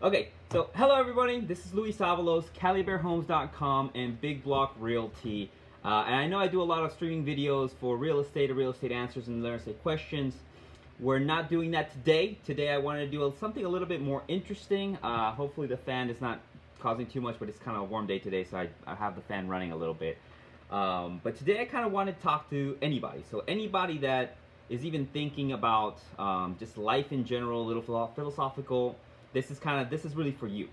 Okay, so hello everybody. This is Luis Avalos, CaliBearHomes.com, and Big Block Realty. And I know I do a lot of streaming videos for real estate or real estate answers and real estate questions. We're not doing that today. Today I wanted to do something a little bit more interesting. Hopefully the fan is not causing too much, but it's kind of a warm day today, so I have the fan running a little bit. But today I kind of want to talk to anybody. So anybody that is even thinking about just life in general, a little philosophical. This is really for you.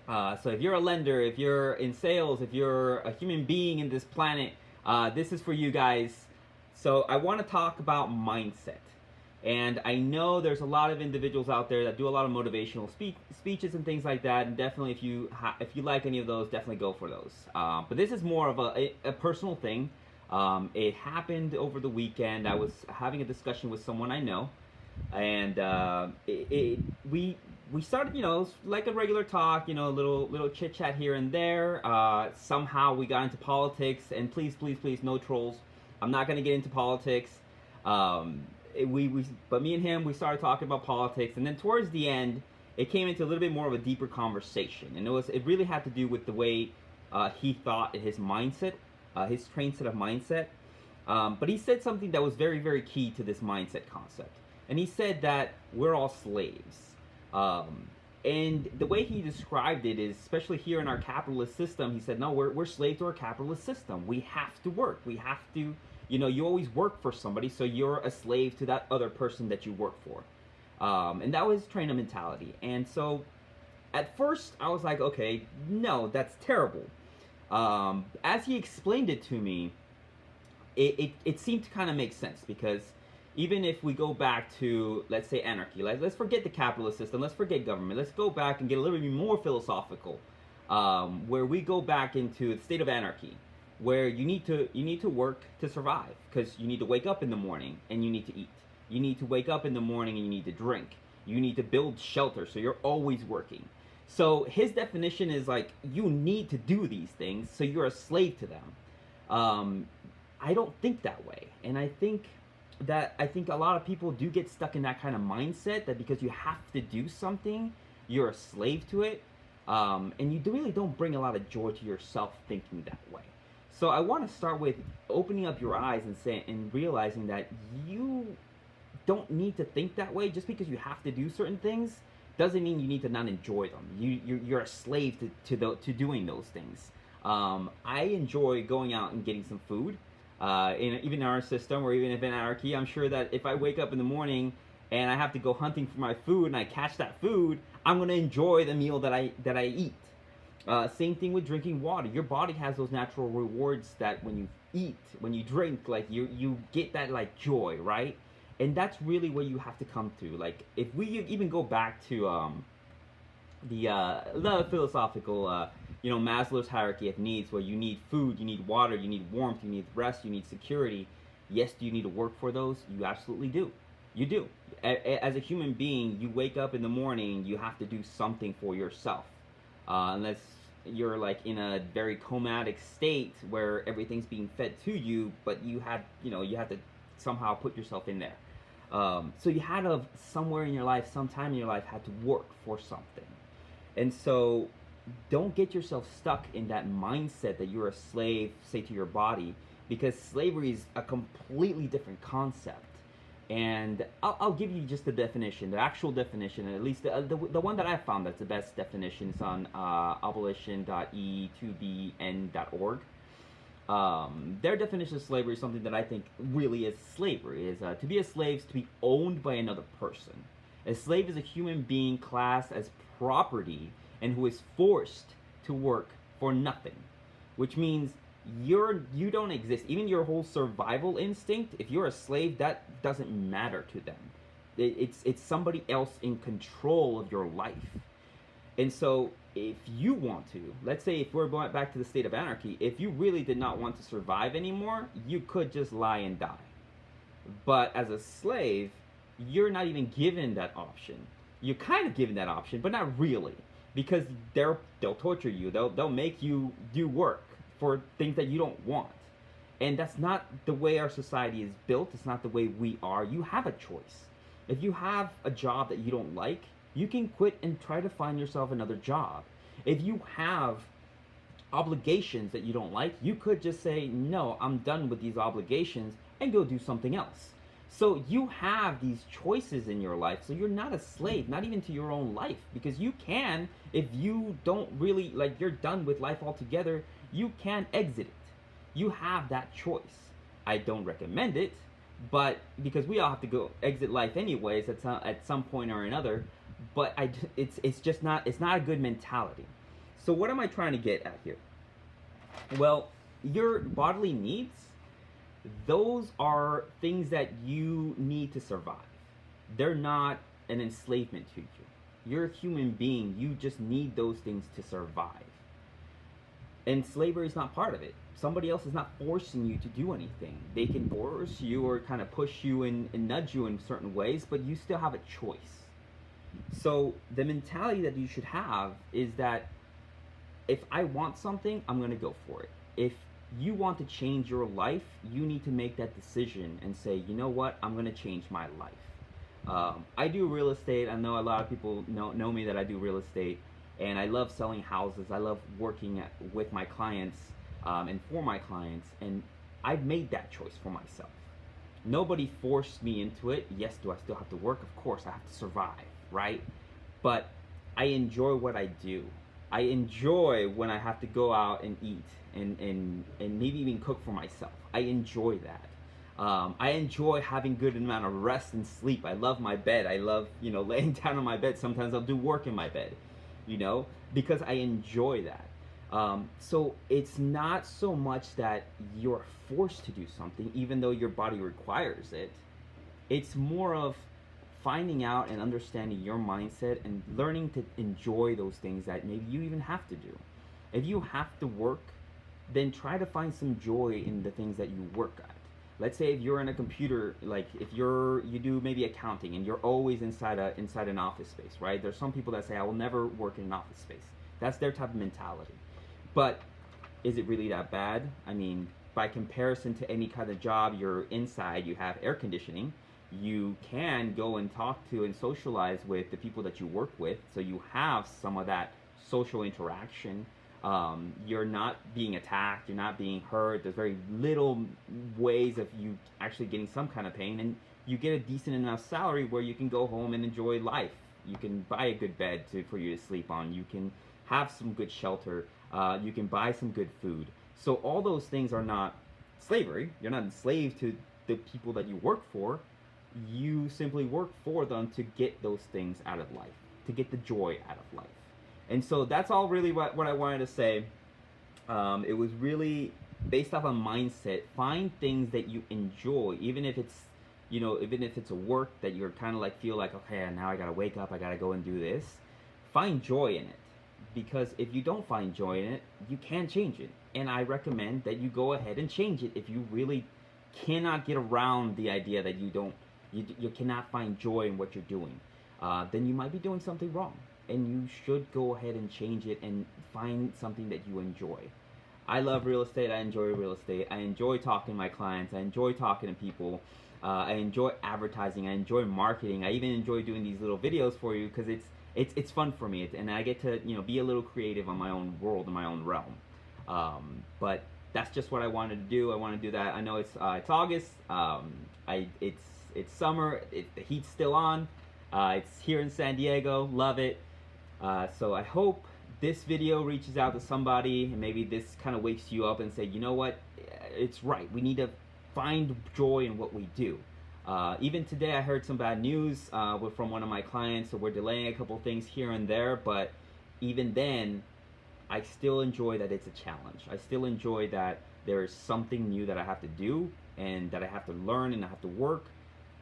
So if you're a lender, if you're in sales, if you're a human being in this planet, this is for you guys. So I want to talk about mindset. And I know there's a lot of individuals out there that do a lot of motivational speeches and things like that. And definitely, if you like any of those, definitely go for those. But this is more of a personal thing. It happened over the weekend. I was having a discussion with someone I know, and we started, like a regular talk, little chit chat here and there. Somehow we got into politics, and please, no trolls. I'm not gonna get into politics. But me and him, we started talking about politics, and then towards the end, it came into a little bit more of a deeper conversation, and it really had to do with the way he thought, his mindset, his trained set of mindset. But he said something that was very key to this mindset concept, and he said that we're all slaves. And the way he described it is, especially here in our capitalist system, he said, no, we're slaves to our capitalist system. We have to work. We have to, you always work for somebody, so you're a slave to that other person that you work for. And that was trainer mentality. And so at first I was like, okay, no, that's terrible. As he explained it to me, it seemed to kind of make sense, because even if we go back to, let's say, anarchy, let's forget the capitalist system, let's forget government, let's go back and get a little bit more philosophical, where we go back into the state of anarchy, where you need to work to survive, because you need to wake up in the morning and you need to eat. You need to wake up in the morning and you need to drink. You need to build shelter, so you're always working. So his definition is like, you need to do these things, so you're a slave to them. I don't think that way, and I think a lot of people do get stuck in that kind of mindset, that because you have to do something, you're a slave to it, and you really don't bring a lot of joy to yourself thinking that way. So I want to start with opening up your eyes and realizing that you don't need to think that way. Just because you have to do certain things doesn't mean you need to not enjoy them. You're a slave to doing those things. I enjoy going out and getting some food. Even in our system, or even if in anarchy, I'm sure that if I wake up in the morning and I have to go hunting for my food and I catch that food, I'm going to enjoy the meal that I eat. Same thing with drinking water. Your body has those natural rewards that when you eat, when you drink, like you get that like joy, right? And that's really what you have to come to. Like, if we even go back to the philosophical, Maslow's hierarchy of needs, where you need food, you need water, you need warmth, you need rest, you need security. Yes, do you need to work for those? You absolutely do. You do. As a human being, you wake up in the morning, you have to do something for yourself. Unless you're like in a very comatic state where everything's being fed to you, but you have to somehow put yourself in there. So you had to, somewhere in your life, sometime in your life, had to work for something. And so don't get yourself stuck in that mindset that you're a slave, say, to your body, because slavery is a completely different concept. And I'll give you just the definition, the actual definition, and at least the one that I found that's the best definition is on abolition.e2bn.org. Their definition of slavery is something that I think really is slavery. Is to be a slave is to be owned by another person. A slave is a human being classed as property and who is forced to work for nothing, which means you don't exist. Even your whole survival instinct, if you're a slave, that doesn't matter to them. It's somebody else in control of your life. And so if you want to, let's say if we're going back to the state of anarchy, if you really did not want to survive anymore, you could just lie and die. But as a slave, you're not even given that option. You're kind of given that option, but not really, because they'll torture you. They'll make you do work for things that you don't want. And that's not the way our society is built. It's not the way we are. You have a choice. If you have a job that you don't like, you can quit and try to find yourself another job. If you have obligations that you don't like, you could just say, no, I'm done with these obligations, and go do something else. So you have these choices in your life, so you're not a slave, not even to your own life, because you can, if you don't really, like, you're done with life altogether, you can exit it. You have that choice. I don't recommend it, but because we all have to go exit life anyways at some point or another, but it's just not, it's not a good mentality. So what am I trying to get at here? Well, your bodily needs, those are things that you need to survive. They're not an enslavement to you. You're a human being. You just need those things to survive. And slavery is not part of it. Somebody else is not forcing you to do anything. They can force you or kind of push you and nudge you in certain ways, but you still have a choice. So the mentality that you should have is that if I want something, I'm going to go for it. If you want to change your life, you need to make that decision and say, you know what, I'm going to change my life. I do real estate. I know a lot of people know me that I do real estate, and I love selling houses. I love working with my clients and for my clients, and I've made that choice for myself. Nobody forced me into it. Yes, do I still have to work? Of course, I have to survive, right? But I enjoy what I do. I enjoy when I have to go out and eat and maybe even cook for myself. I enjoy that. I enjoy having good amount of rest and sleep. I love my bed. I love, laying down on my bed. Sometimes I'll do work in my bed, because I enjoy that. So it's not so much that you're forced to do something, even though your body requires it. It's more of finding out and understanding your mindset and learning to enjoy those things that maybe you even have to do. If you have to work, then try to find some joy in the things that you work at. Let's say if you're in a computer, like if you do maybe accounting and you're always inside an office space, right? There's some people that say, I will never work in an office space. That's their type of mentality. But is it really that bad? I mean, by comparison to any kind of job, you're inside, you have air conditioning, you can go and talk to and socialize with the people that you work with, so you have some of that social interaction. You're not being attacked, you're not being hurt, there's very little ways of you actually getting some kind of pain, and you get a decent enough salary where you can go home and enjoy life. You can buy a good bed for you to sleep on, you can have some good shelter, you can buy some good food. So all those things are not slavery. You're not enslaved to the people that you work for. You simply work for them to get those things out of life, to get the joy out of life. And so that's all really what I wanted to say. It was really based off a mindset. Find things that you enjoy, even if it's, even if it's a work that you're kind of like feel like, okay, now I gotta wake up, I gotta go and do this. Find joy in it, because if you don't find joy in it, you can't change it. And I recommend that you go ahead and change it if you really cannot get around the idea that you cannot find joy in what you're doing. Then you might be doing something wrong. And you should go ahead and change it and find something that you enjoy. I love real estate. I enjoy real estate. I enjoy talking to my clients. I enjoy talking to people. I enjoy advertising. I enjoy marketing. I even enjoy doing these little videos for you because it's fun for me, and I get to be a little creative on my own world, in my own realm. But that's just what I wanted to do. I want to do that. I know it's August. It's summer. The heat's still on. It's here in San Diego. Love it. So I hope this video reaches out to somebody, and maybe this kind of wakes you up and say, you know what, it's right. We need to find joy in what we do. Even today I heard some bad news from one of my clients, so we're delaying a couple things here and there, but even then, I still enjoy that it's a challenge. I still enjoy that there is something new that I have to do, and that I have to learn, and I have to work.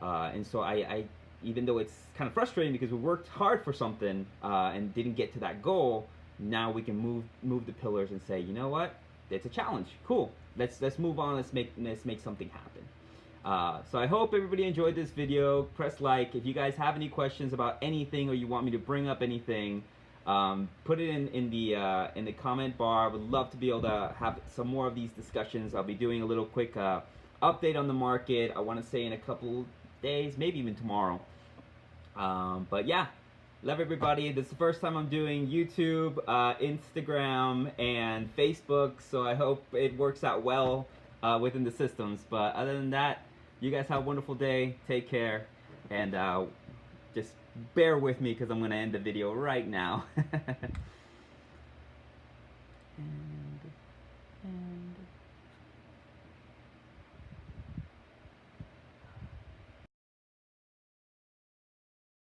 And so I even though it's kind of frustrating because we worked hard for something and didn't get to that goal, now we can move the pillars and say, you know what, it's a challenge. Cool. Let's move on. Let's make something happen. So I hope everybody enjoyed this video. Press like. If you guys have any questions about anything, or you want me to bring up anything, put it in the comment bar. I would love to be able to have some more of these discussions. I'll be doing a little quick update on the market. I want to say in a couple days, maybe even tomorrow. But yeah, Love everybody. This is the first time I'm doing YouTube, Instagram, and Facebook, so I hope it works out well within the systems. But other than that, you guys have a wonderful day. Take care, and just bear with me because I'm going to end the video right now.